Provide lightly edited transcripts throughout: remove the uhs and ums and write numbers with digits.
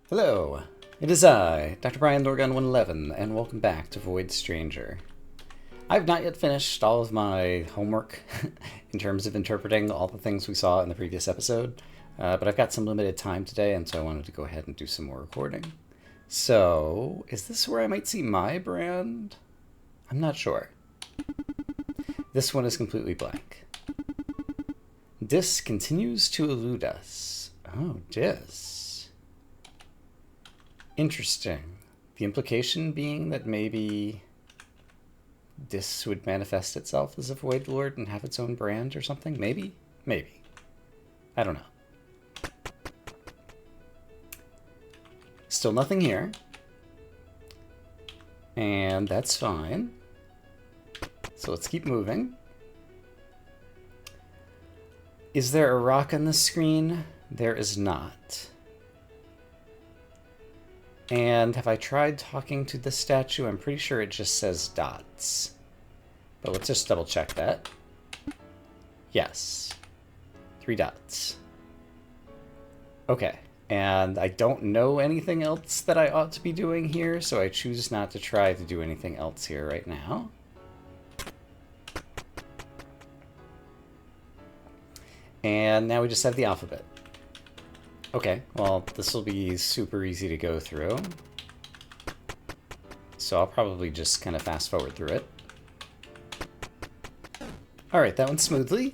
Hello, it is I, Dr. Brian Dorgun 111, and welcome back to Void Stranger. I've not yet finished all of my homework in terms of interpreting all the things we saw in the previous episode, but I've got some limited time today, and so I wanted to go ahead and do some more recording. So, is this where I might see my brand? I'm not sure. This one is completely blank. Dis continues to elude us. Oh, Dis. Interesting. The implication being that maybe Dis would manifest itself as a Void Lord and have its own brand or something? Maybe? Maybe. I don't know. Still nothing here. And that's fine. So let's keep moving. Is there a rock on the screen? There is not. And have I tried talking to the statue? I'm pretty sure it just says dots. But let's just double check that. Yes. 3 dots. Okay. And I don't know anything else that I ought to be doing here, so I choose not to try to do anything else here right now. And now we just have the alphabet. Okay, well, this will be super easy to go through. So I'll probably just kind of fast forward through it. Alright, that went smoothly.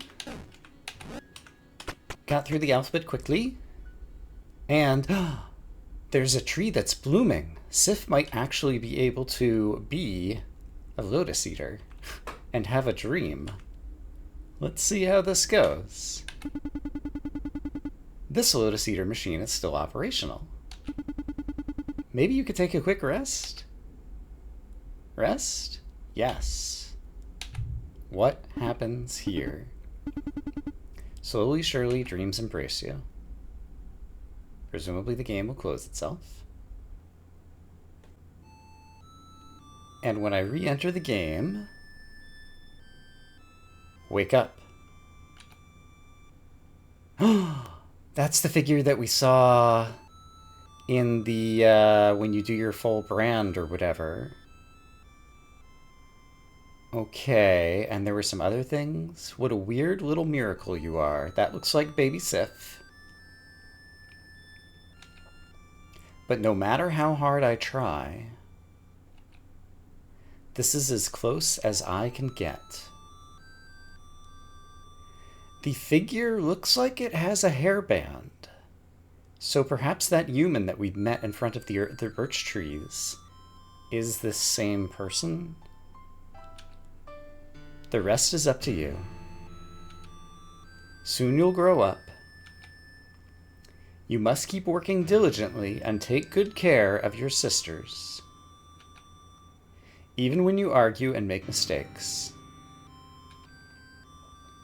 Got through the alphabet quickly. And there's a tree that's blooming. Sif might actually be able to be a lotus eater and have a dream. Let's see how this goes. This lotus eater machine is still operational. Maybe you could take a quick rest? Rest? Yes. What happens here? Slowly, surely, dreams embrace you. Presumably the game will close itself. And when I re-enter the game, wake up. That's the figure that we saw in the, when you do your full brand or whatever. Okay, and there were some other things. What a weird little miracle you are. That looks like baby Sif. But no matter how hard I try, this is as close as I can get. The figure looks like it has a hairband. So perhaps that human that we met in front of the birch trees is this same person? The rest is up to you. Soon you'll grow up. You must keep working diligently and take good care of your sisters. Even when you argue and make mistakes.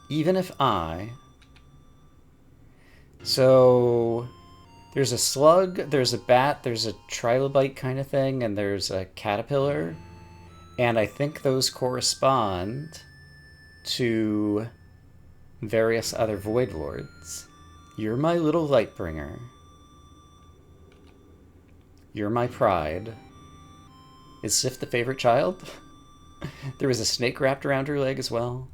Even if So, there's a slug, there's a bat, there's a trilobite kind of thing, and there's a caterpillar. And I think those correspond to various other Void Lords. You're my little Lightbringer. You're my pride. Is Sif the favorite child? There was a snake wrapped around her leg as well.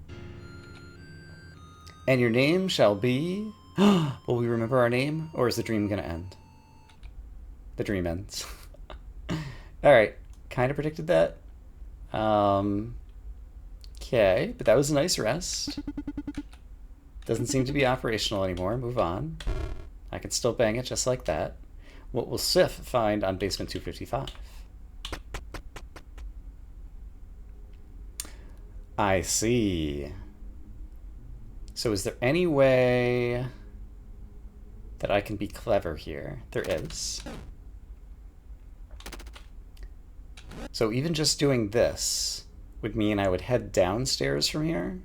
And your name shall be... Will we remember our name? Or is the dream going to end? The dream ends. Alright, kind of predicted that. Okay, but that was a nice rest. Doesn't seem to be operational anymore. Move on. I can still bang it just like that. What will Sif find on basement 255? I see. So is there any way that I can be clever here? There is. So even just doing this would mean I would head downstairs from here.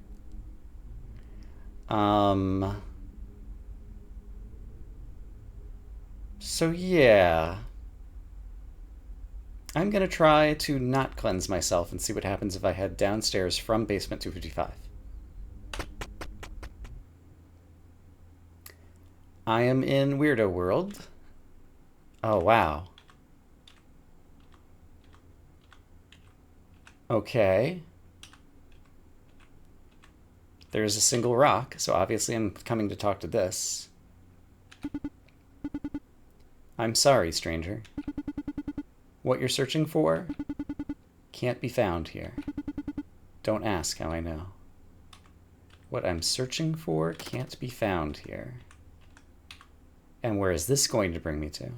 So yeah. I'm gonna try to not cleanse myself and see what happens if I head downstairs from basement 255. I am in Weirdo World. Oh, wow. Okay. There's a single rock, so obviously I'm coming to talk to this. I'm sorry, stranger. What you're searching for can't be found here. Don't ask how I know. What I'm searching for can't be found here. And where is this going to bring me to?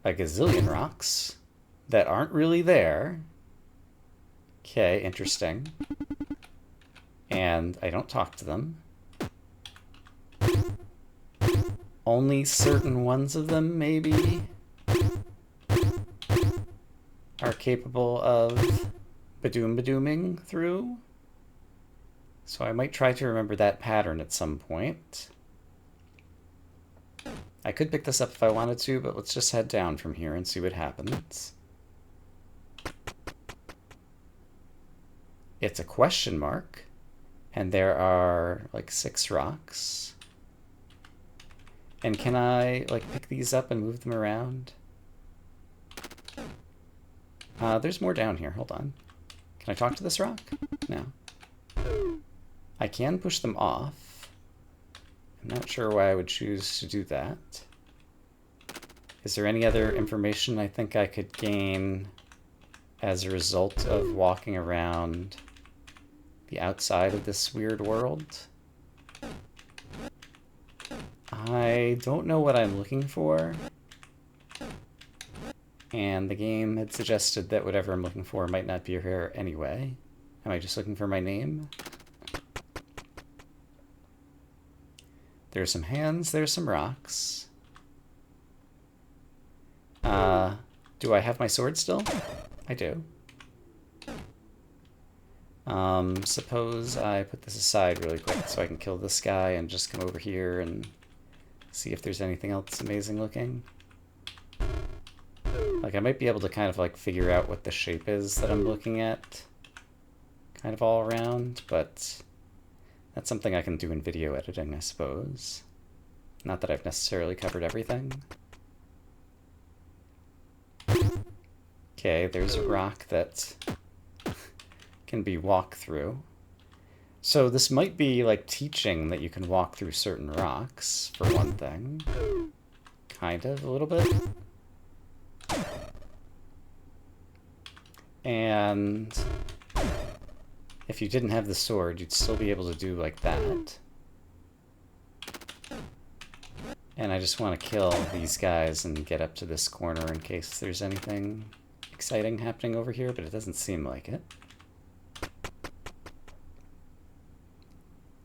A gazillion rocks that aren't really there. Okay, interesting. And I don't talk to them. Only certain ones of them, maybe, are capable of badooming through. So I might try to remember that pattern at some point. I could pick this up if I wanted to, but let's just head down from here and see what happens. It's a question mark, and there are like 6 rocks. And can I like pick these up and move them around? There's more down here. Hold on. Can I talk to this rock? No. I can push them off. I'm not sure why I would choose to do that. Is there any other information I think I could gain as a result of walking around the outside of this weird world? I don't know what I'm looking for. And the game had suggested that whatever I'm looking for might not be here anyway. Am I just looking for my name? There's some hands, there's some rocks. Do I have my sword still? I do. Suppose I put this aside really quick so I can kill this guy and just come over here and see if there's anything else amazing looking. Like, I might be able to kind of like figure out what the shape is that I'm looking at kind of all around, but that's something I can do in video editing, I suppose. Not that I've necessarily covered everything. Okay, there's a rock that can be walked through. So this might be like teaching that you can walk through certain rocks, for one thing. Kind of, a little bit. And if you didn't have the sword, you'd still be able to do like that. And I just want to kill these guys and get up to this corner in case there's anything exciting happening over here, but it doesn't seem like it.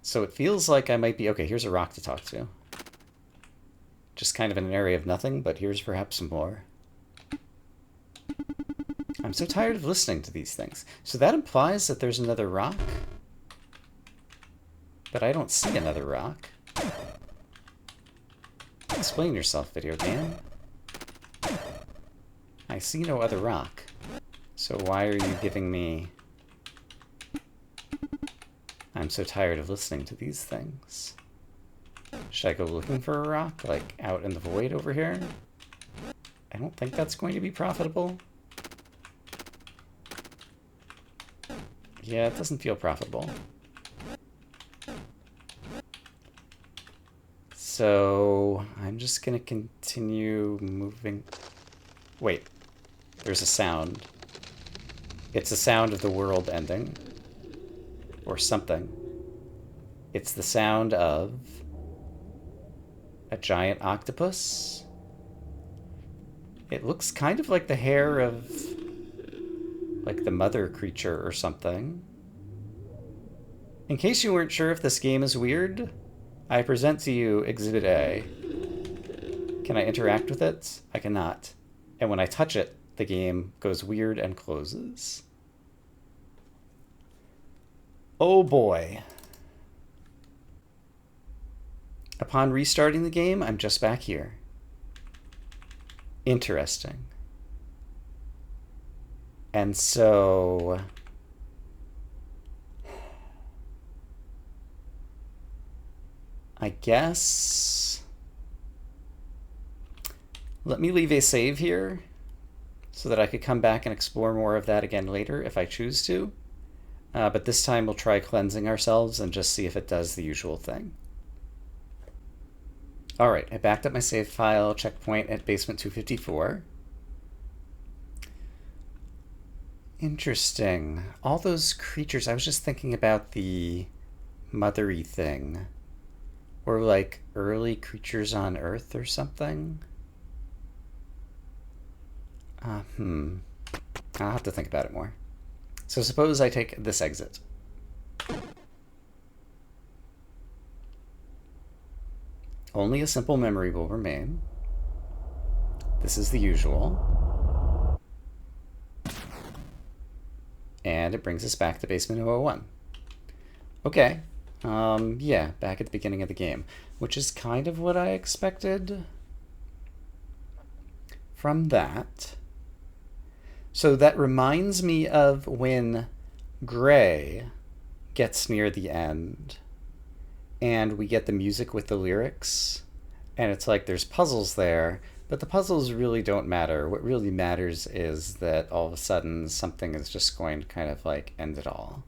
So it feels like I might be... Okay, here's a rock to talk to. Just kind of in an area of nothing, but here's perhaps some more. I'm so tired of listening to these things. So that implies that there's another rock. But I don't see another rock. Explain yourself, video game. I see no other rock. So why are you giving me... I'm so tired of listening to these things. Should I go looking for a rock, like out in the void over here? I don't think that's going to be profitable. Yeah, it doesn't feel profitable. So I'm just gonna continue moving. Wait, there's a sound. It's the sound of the world ending. Or something. It's the sound of a giant octopus. It looks kind of like the hair of like the mother creature or something. In case you weren't sure if this game is weird, I present to you Exhibit A. Can I interact with it? I cannot. And when I touch it, the game goes weird and closes. Oh boy. Upon restarting the game, I'm just back here. Interesting. And so... I guess... Let me leave a save here so that I could come back and explore more of that again later if I choose to. But this time we'll try cleansing ourselves and just see if it does the usual thing. Alright, I backed up my save file, checkpoint at basement 254. Interesting. All those creatures, I was just thinking about the mothery thing. Or like early creatures on Earth or something? I'll have to think about it more. So suppose I take this exit. Only a simple memory will remain. This is the usual. And it brings us back to basement 001. Okay. Yeah, back at the beginning of the game, which is kind of what I expected from that. So that reminds me of when Gray gets near the end and we get the music with the lyrics, and it's like there's puzzles there, but the puzzles really don't matter. What really matters is that all of a sudden something is just going to kind of like end it all.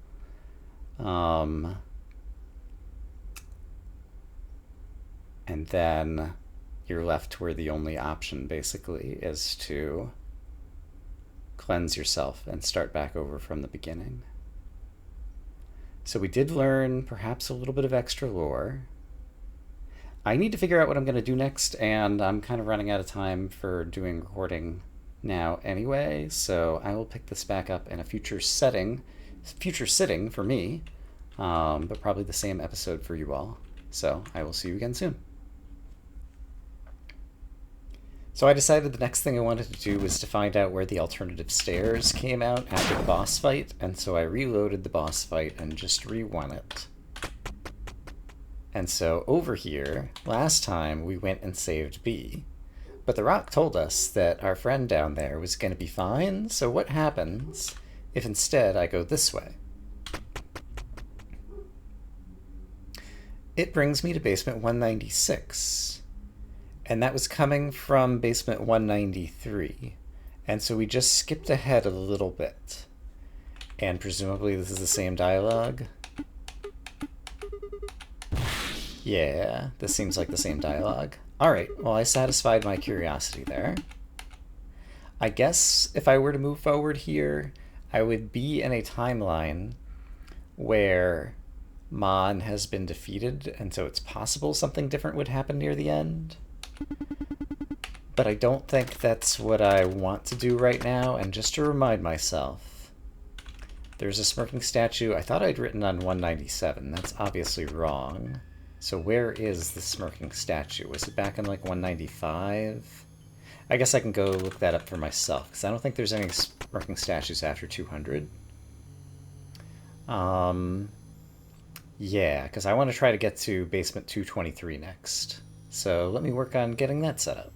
And then you're left where the only option basically is to cleanse yourself and start back over from the beginning. So we did learn perhaps a little bit of extra lore. I need to figure out what I'm going to do next, and I'm kind of running out of time for doing recording now anyway, so I will pick this back up in a future sitting for me, but probably the same episode for you all. So I will see you again soon. So I decided the next thing I wanted to do was to find out where the alternative stairs came out after the boss fight, and so I reloaded the boss fight and just re-won it. And so over here, last time we went and saved B, but the rock told us that our friend down there was going to be fine, so what happens if instead I go this way? It brings me to basement 196. And that was coming from basement 193. And so we just skipped ahead a little bit. And presumably this is the same dialogue. Yeah, this seems like the same dialogue. Alright, well I satisfied my curiosity there. I guess if I were to move forward here, I would be in a timeline where Mon has been defeated, and so it's possible something different would happen near the end. But I don't think that's what I want to do right now, and just to remind myself, there's a smirking statue. I thought I'd written on 197. That's obviously wrong. So where is the smirking statue? Was it back in like 195? I guess I can go look that up for myself, because I don't think there's any smirking statues after 200. Yeah, because I want to try to get to basement 223 next. So let me work on getting that set up.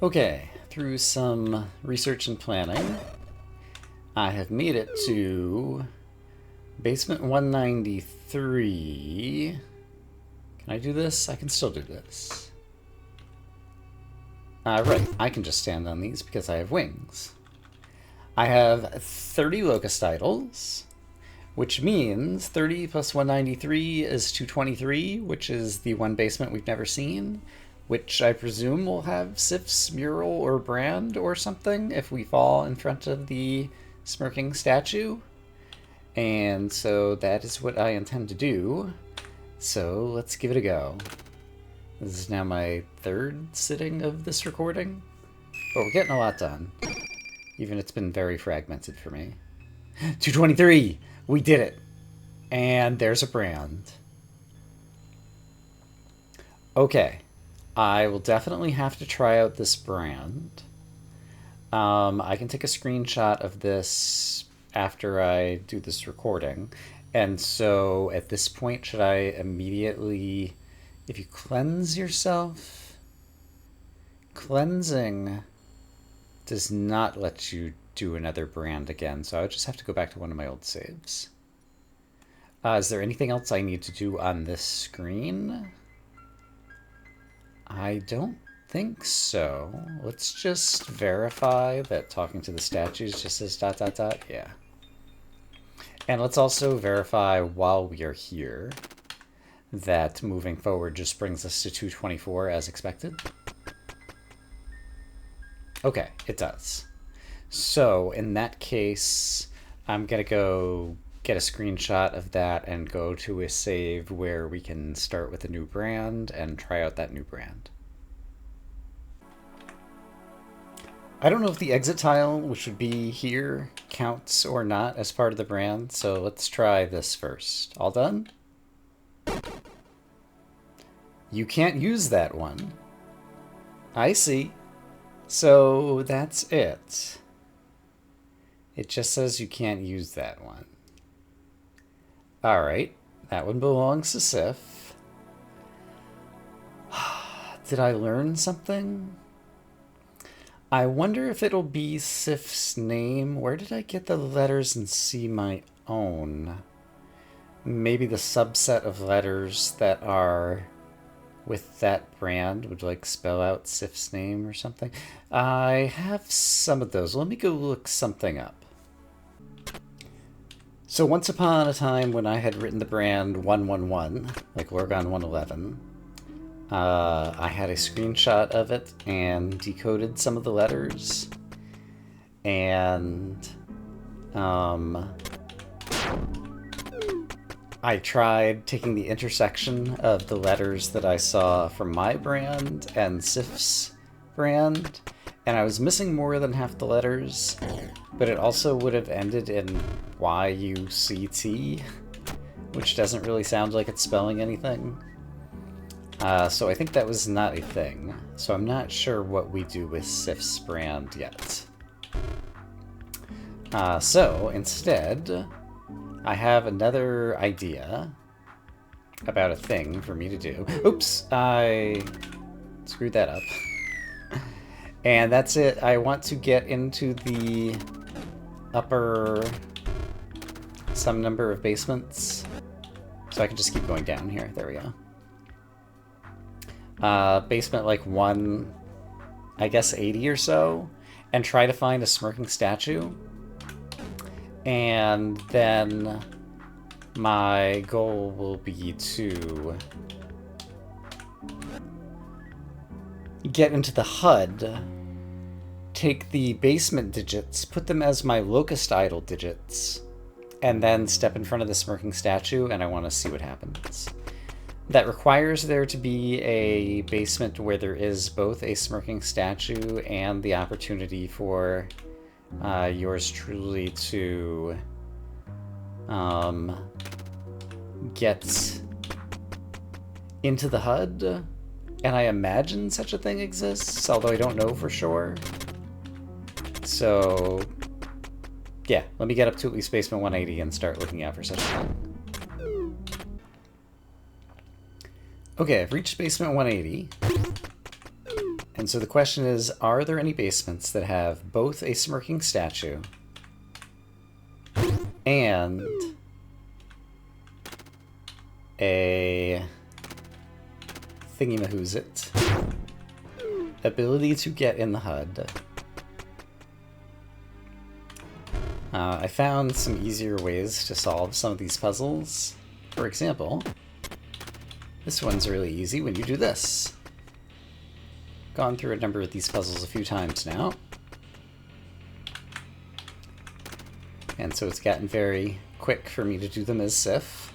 Okay, through some research and planning, I have made it to basement 193. Can I do this? I can still do this. Right, I can just stand on these because I have wings. I have 30 locust idols, which means 30 plus 193 is 223, which is the one basement we've never seen, which I presume will have Sif's mural or brand or something if we fall in front of the smirking statue. And so that is what I intend to do. So let's give it a go. This is now my third sitting of this recording, but we're getting a lot done. Even it's been very fragmented for me. 223! We did it! And there's a brand. Okay. I will definitely have to try out this brand. I can take a screenshot of this after I do this recording. And so at this point, should I immediately... If you cleanse yourself... Cleansing does not let you do another brand again, so I would just have to go back to one of my old saves. Is there anything else I need to do on this screen? I don't think so. Let's just verify that talking to the statues just says ... Yeah. And let's also verify while we are here that moving forward just brings us to 224 as expected. Okay, it does. So in that case, I'm gonna go get a screenshot of that and go to a save where we can start with a new brand and try out that new brand. I don't know if the exit tile, which would be here, counts or not as part of the brand, so let's try this first. All done? You can't use that one. I see. So that's it. It just says you can't use that one. Alright, that one belongs to Sif. Did I learn something? I wonder if it'll be Sif's name. Where did I get the letters and see my own? Maybe the subset of letters that are with that brand would like spell out Sif's name or something. I have some of those. Let me go look something up. So once upon a time when I had written the brand 111, like Lorgon 111, I had a screenshot of it and decoded some of the letters. And I tried taking the intersection of the letters that I saw from my brand and Sif's brand, and I was missing more than half the letters, but it also would have ended in YUCT, which doesn't really sound like it's spelling anything. So I think that was not a thing. So I'm not sure what we do with Sif's brand yet. So instead, I have another idea about a thing for me to do. Oops, I screwed that up. And that's it. I want to get into the upper some number of basements. So I can just keep going down here. There we go. Basement like 1, I guess 80 or so, and try to find a smirking statue. And then my goal will be to get into the HUD, take the basement digits, put them as my locust idle digits, and then step in front of the smirking statue, and I want to see what happens. That requires there to be a basement where there is both a smirking statue and the opportunity for yours truly to get into the HUD. And I imagine such a thing exists, although I don't know for sure. So yeah, let me get up to at least basement 180 and start looking out for such a thing. Okay, I've reached basement 180. And so the question is, are there any basements that have both a smirking statue and a thingy-mahoosit ability to get in the HUD? I found some easier ways to solve some of these puzzles. For example, this one's really easy when you do this. Gone through a number of these puzzles a few times now. And so it's gotten very quick for me to do them as Sif,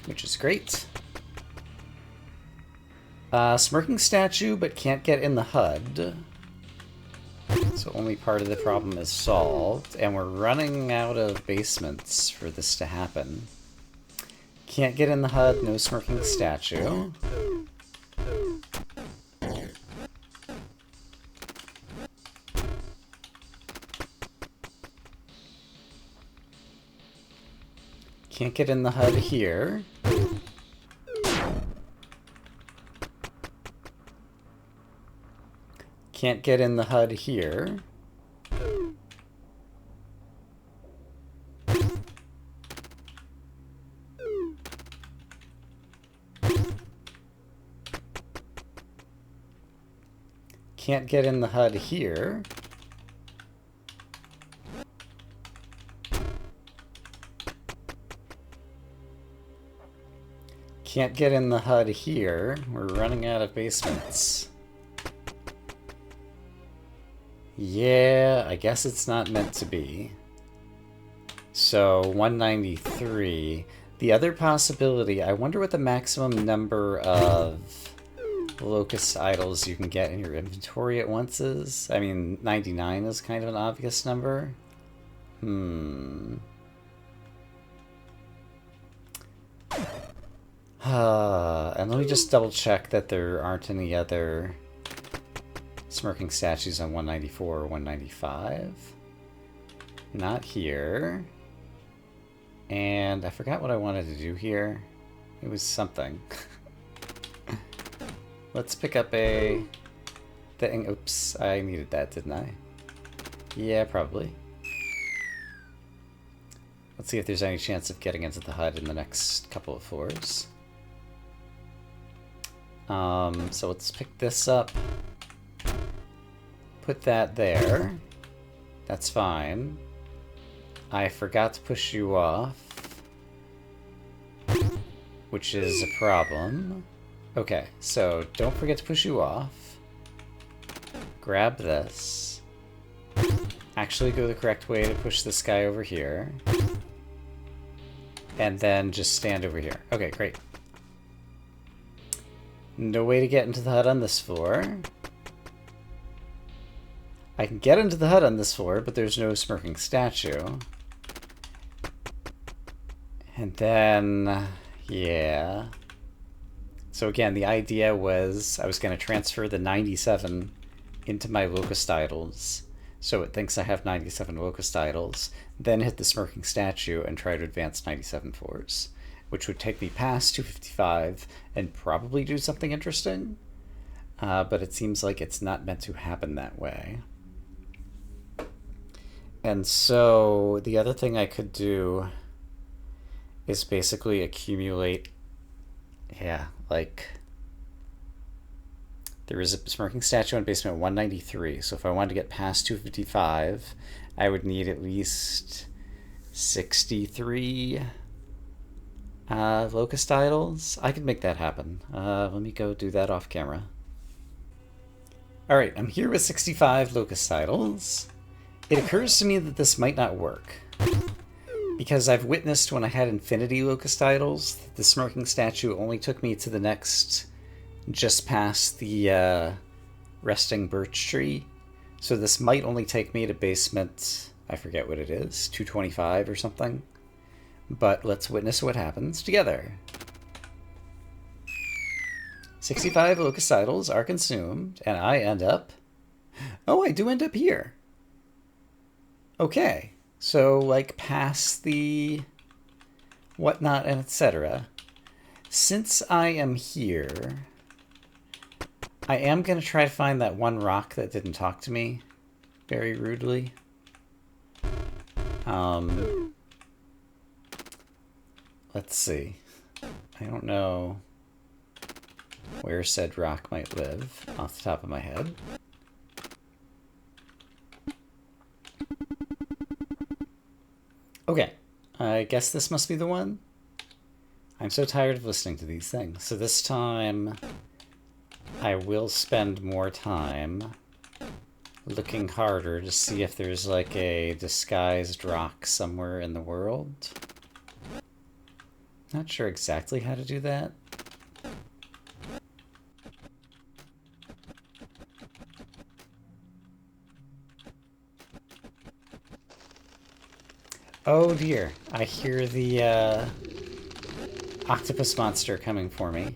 which is great. Smirking statue, but can't get in the HUD. So only part of the problem is solved, and we're running out of basements for this to happen. Can't get in the HUD, no smirking statue. Can't get in the HUD here. Can't get in the HUD here. Can't get in the HUD here. Can't get in the HUD here. We're running out of basements. Yeah, I guess it's not meant to be. So, 193. The other possibility, I wonder what the maximum number of locust idols you can get in your inventory at once is. I mean, 99 is kind of an obvious number. And let me just double check that there aren't any other smirking statues on 194 or 195. Not here. And I forgot what I wanted to do here. It was something. Let's pick up a thing. Oops, I needed that, didn't I? Yeah, probably. Let's see if there's any chance of getting into the HUD in the next couple of floors. So let's pick this up. Put that there. That's fine. I forgot to push you off, which is a problem. Okay, so don't forget to push you off. Grab this. Actually go the correct way to push this guy over here. And then just stand over here. Okay, great. No way to get into the HUD on this floor. I can get into the HUD on this floor, but there's no smirking statue. And then, yeah. So again, the idea was I was going to transfer the 97 into my locust idols. So it thinks I have 97 locust idols, then hit the smirking statue and try to advance 97 floors, which would take me past 255 and probably do something interesting. But it seems like it's not meant to happen that way. And so the other thing I could do is basically accumulate, like there is a smirking statue in basement 193, so if I wanted to get past 255, I would need at least 63 locust idols. I could make that happen. Let me go do that off camera. Alright, I'm here with 65 locust idols. It occurs to me that this might not work, because I've witnessed when I had infinity locust idols, that the smirking statue only took me to the next, just past the resting birch tree. So this might only take me to basement, I forget what it is, 225 or something. But let's witness what happens together. 65 locust idols are consumed, and I end up... Oh, I do end up here. Okay, so like past the whatnot and etc. Since I am here, I am going to try to find that one rock that didn't talk to me very rudely. Let's see. I don't know where said rock might live off the top of my head. Okay, I guess this must be the one. I'm so tired of listening to these things. So this time, I will spend more time looking harder to see if there's like a disguised rock somewhere in the world. Not sure exactly how to do that. Oh dear, I hear the octopus monster coming for me.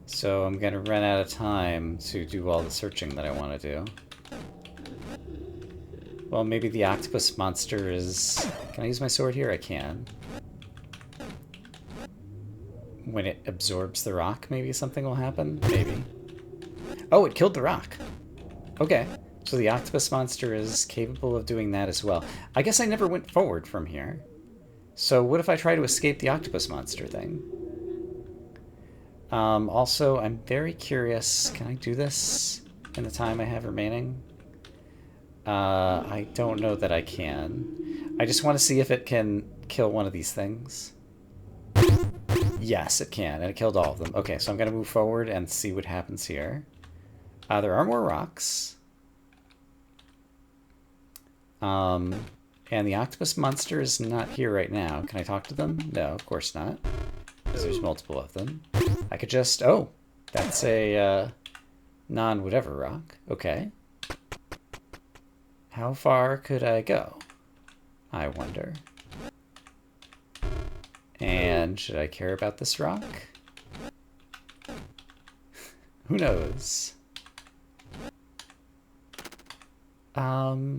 So I'm gonna run out of time to do all the searching that I want to do. Well, maybe the octopus monster is... Can I use my sword here? I can. When it absorbs the rock, maybe something will happen? Maybe. Oh, it killed the rock. Okay. So the octopus monster is capable of doing that as well. I guess I never went forward from here. So what if I try to escape the octopus monster thing? Also, I'm very curious. Can I do this in the time I have remaining? I don't know that I can. I just want to see if it can kill one of these things. Yes, it can, and it killed all of them. Okay, so I'm going to move forward and see what happens here. There are more rocks. And the octopus monster is not here right now. Can I talk to them? No, of course not. Because there's multiple of them. I could just... Oh, that's a non-whatever rock. Okay. How far could I go? I wonder. And should I care about this rock? Who knows?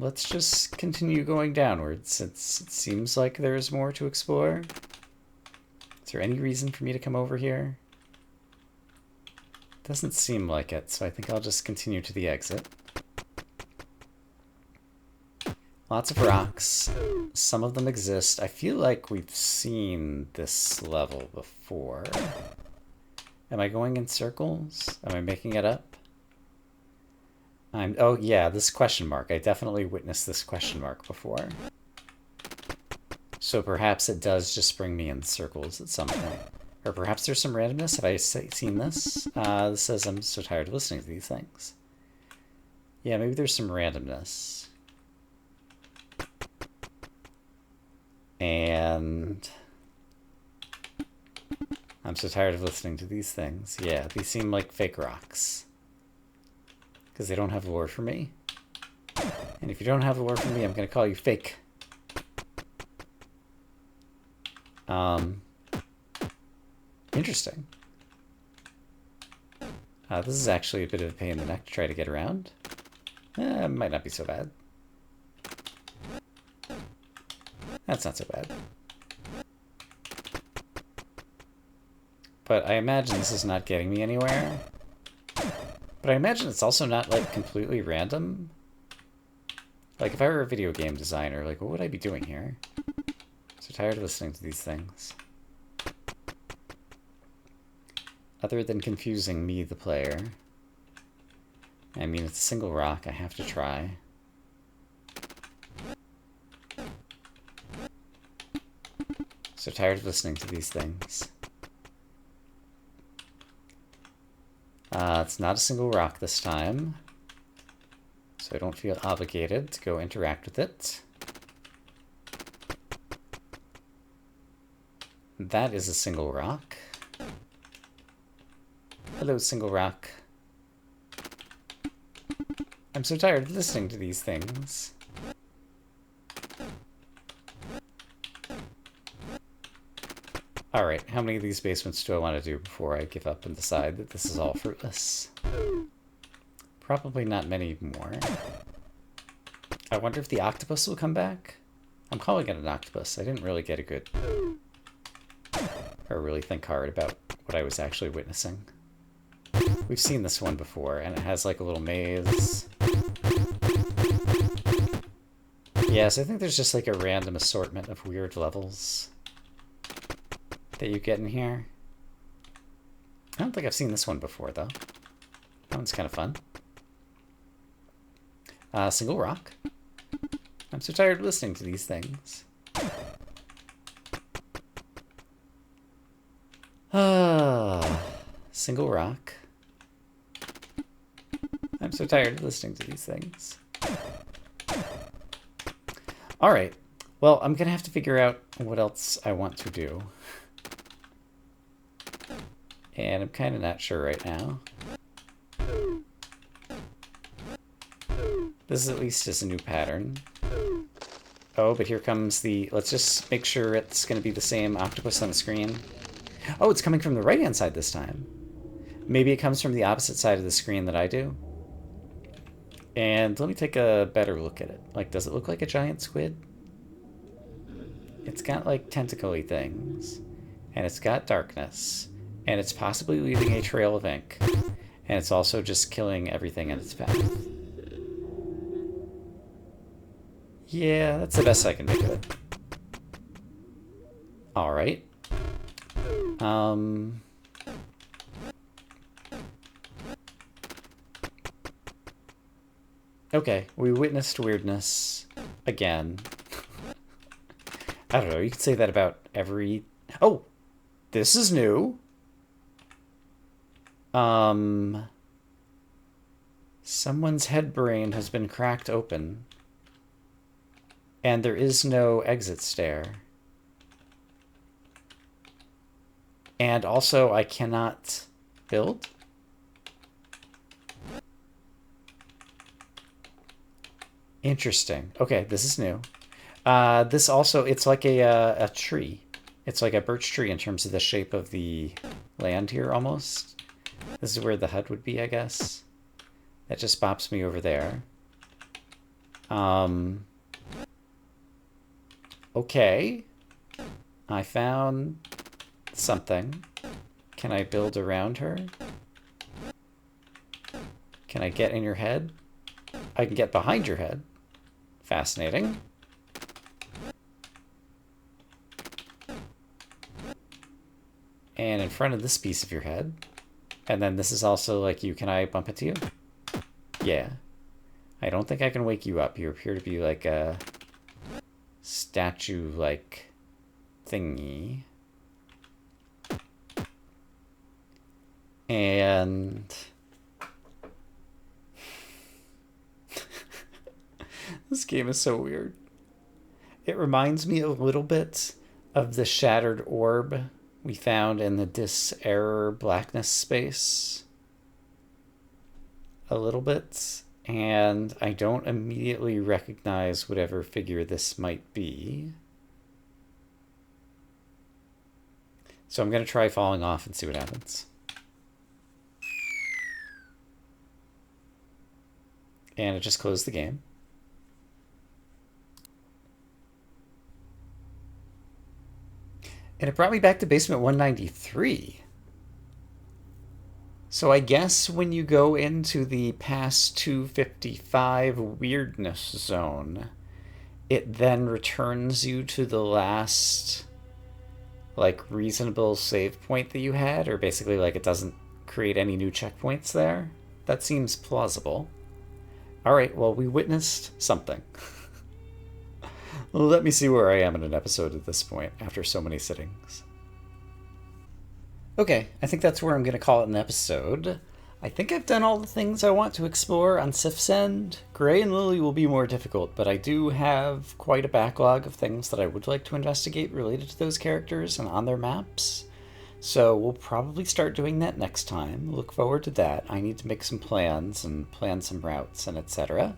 Let's just continue going downwards since it seems like there's more to explore. Is there any reason for me to come over here? Doesn't seem like it, so I think I'll just continue to the exit. Lots of rocks. Some of them exist. I feel like we've seen this level before. Am I going in circles? Am I making it up? Oh yeah, this question mark. I definitely witnessed this question mark before. So perhaps it does just bring me in circles at some point. Or perhaps there's some randomness. Have I seen this? This says I'm so tired of listening to these things. Yeah, maybe there's some randomness. And I'm so tired of listening to these things. Yeah, these seem like fake rocks. Because they don't have lore for me. And if you don't have lore for me, I'm going to call you fake. Interesting. This is actually a bit of a pain in the neck to try to get around. It might not be so bad. That's not so bad. But I imagine this is not getting me anywhere. But I imagine it's also not, like, completely random. Like, if I were a video game designer, like, what would I be doing here? So tired of listening to these things. Other than confusing me, the player. I mean, it's a single rock. I have to try. So tired of listening to these things. It's not a single rock this time. So I don't feel obligated to go interact with it. That is a single rock. Hello, single rock. I'm so tired of listening to these things. Alright, how many of these basements do I want to do before I give up and decide that this is all fruitless? Probably not many more. I wonder if the octopus will come back? I'm calling it an octopus. I didn't really get a good... or really think hard about what I was actually witnessing. We've seen this one before, and it has like a little maze. Yes, I think there's just like a random assortment of weird levels that you get in here. I don't think I've seen this one before, though. That one's kind of fun. Single rock. I'm so tired of listening to these things. Single rock. I'm so tired of listening to these things. Alright. Well, I'm gonna have to figure out what else I want to do. And I'm kind of not sure right now. This is at least just a new pattern. Oh, but here comes the... Let's just make sure it's going to be the same octopus on the screen. Oh, it's coming from the right-hand side this time. Maybe it comes from the opposite side of the screen that I do. And let me take a better look at it. Like, does it look like a giant squid? It's got, like, tentacle-y things. And it's got darkness. And it's possibly leaving a trail of ink. And it's also just killing everything in its path. Yeah, that's the best I can make of it. Alright. Okay, we witnessed weirdness again. I don't know, you could say that about every... Oh! This is new! Someone's head brain has been cracked open. And there is no exit stair. And also, I cannot build? Interesting. Okay, this is new. This also, it's like a tree. It's like a birch tree in terms of the shape of the land here, almost. This is where the hut would be, I guess. That just bops me over there. Okay. I found something. Can I build around her? Can I get in your head? I can get behind your head. Fascinating. And in front of this piece of your head. And then this is also like you. Can I bump into you? Yeah. I don't think I can wake you up. You appear to be like a statue-like thingy. And this game is so weird. It reminds me a little bit of the shattered orb we found in the dis-error blackness space. A little bit. And I don't immediately recognize whatever figure this might be. So I'm going to try falling off and see what happens. And it just closed the game. And it brought me back to basement 193. So I guess when you go into the past 255 weirdness zone, it then returns you to the last, like, reasonable save point that you had, or basically, like, it doesn't create any new checkpoints there. That seems plausible. Alright, well, we witnessed something. Let me see where I am in an episode at this point, after so many sittings. Okay, I think that's where I'm going to call it an episode. I think I've done all the things I want to explore on Sif's End. Gray and Lily will be more difficult, but I do have quite a backlog of things that I would like to investigate related to those characters and on their maps. So we'll probably start doing that next time. Look forward to that. I need to make some plans and plan some routes and etc.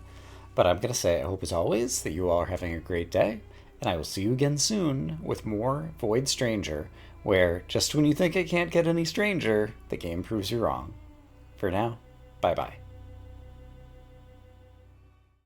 But I'm going to say I hope as always that you all are having a great day, and I will see you again soon with more Void Stranger, where just when you think it can't get any stranger, the game proves you wrong. For now, bye-bye.